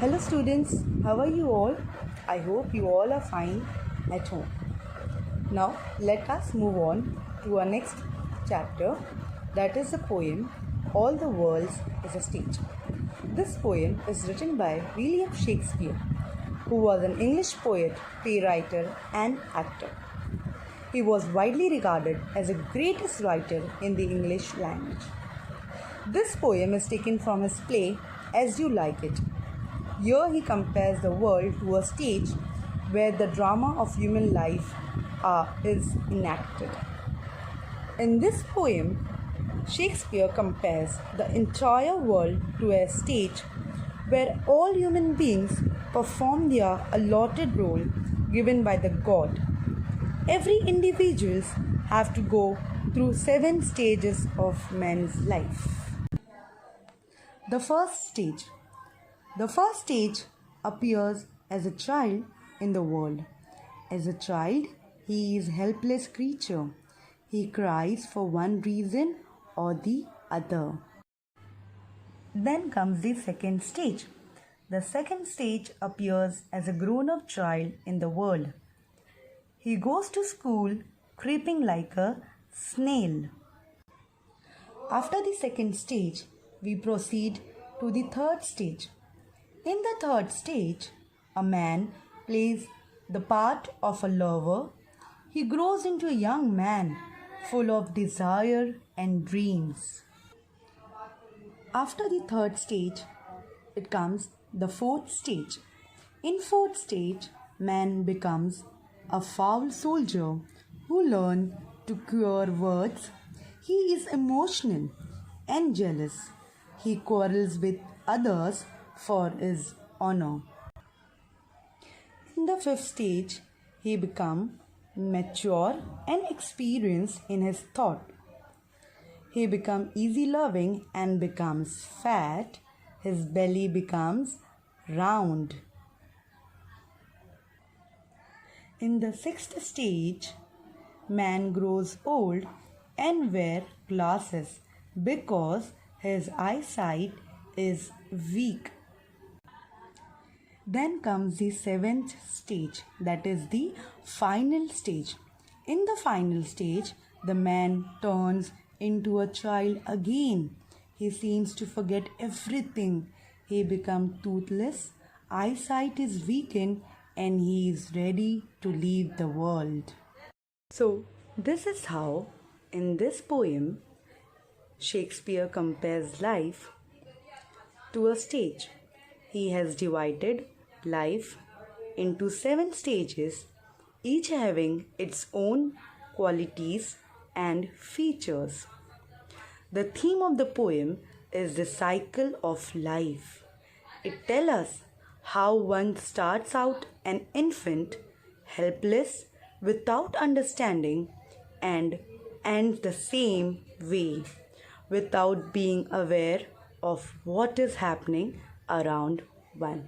Hello students, how are you all? I hope you all are fine at home. Now let us move on to our next chapter, that is the poem All the World is a Stage. This poem is written by William Shakespeare, who was an English poet, playwright and actor. He was widely regarded as the greatest writer in the English language. This poem is taken from his play As You Like It. Here he compares the world to a stage where the drama of human life is enacted. In this poem, Shakespeare compares the entire world to a stage where all human beings perform their allotted role given by the god. Every individuals have to go through 7 stages of man's life. The first stage. The first stage appears as a child in the world. As a child, he is a helpless creature. He cries for one reason or the other. Then comes the second stage. The second stage appears as a grown-up child in the world. He goes to school creeping like a snail. After the second stage, we proceed to the third stage. In the third stage, a man plays the part of a lover. He grows into a young man full of desire and dreams. After the third stage, it comes the fourth stage. In fourth stage, man becomes a foul soldier who learns to cure words. He is emotional and jealous. He quarrels with others for his honor. In the fifth stage, he becomes mature and experienced in his thought. He becomes easy loving and becomes fat. His belly becomes round. In the sixth stage, man grows old and wears glasses because his eyesight is weak. Then comes the seventh stage, that is the final stage. In the final stage, the man turns into a child again. He seems to forget everything. He becomes toothless, eyesight is weakened, and he is ready to leave the world. So, this is how, in this poem, Shakespeare compares life to a stage. He has divided life into 7 stages, each having its own qualities and features. The theme of the poem is the cycle of life. It tells us how one starts out an infant, helpless, without understanding, and ends the same way, without being aware of what is happening around one.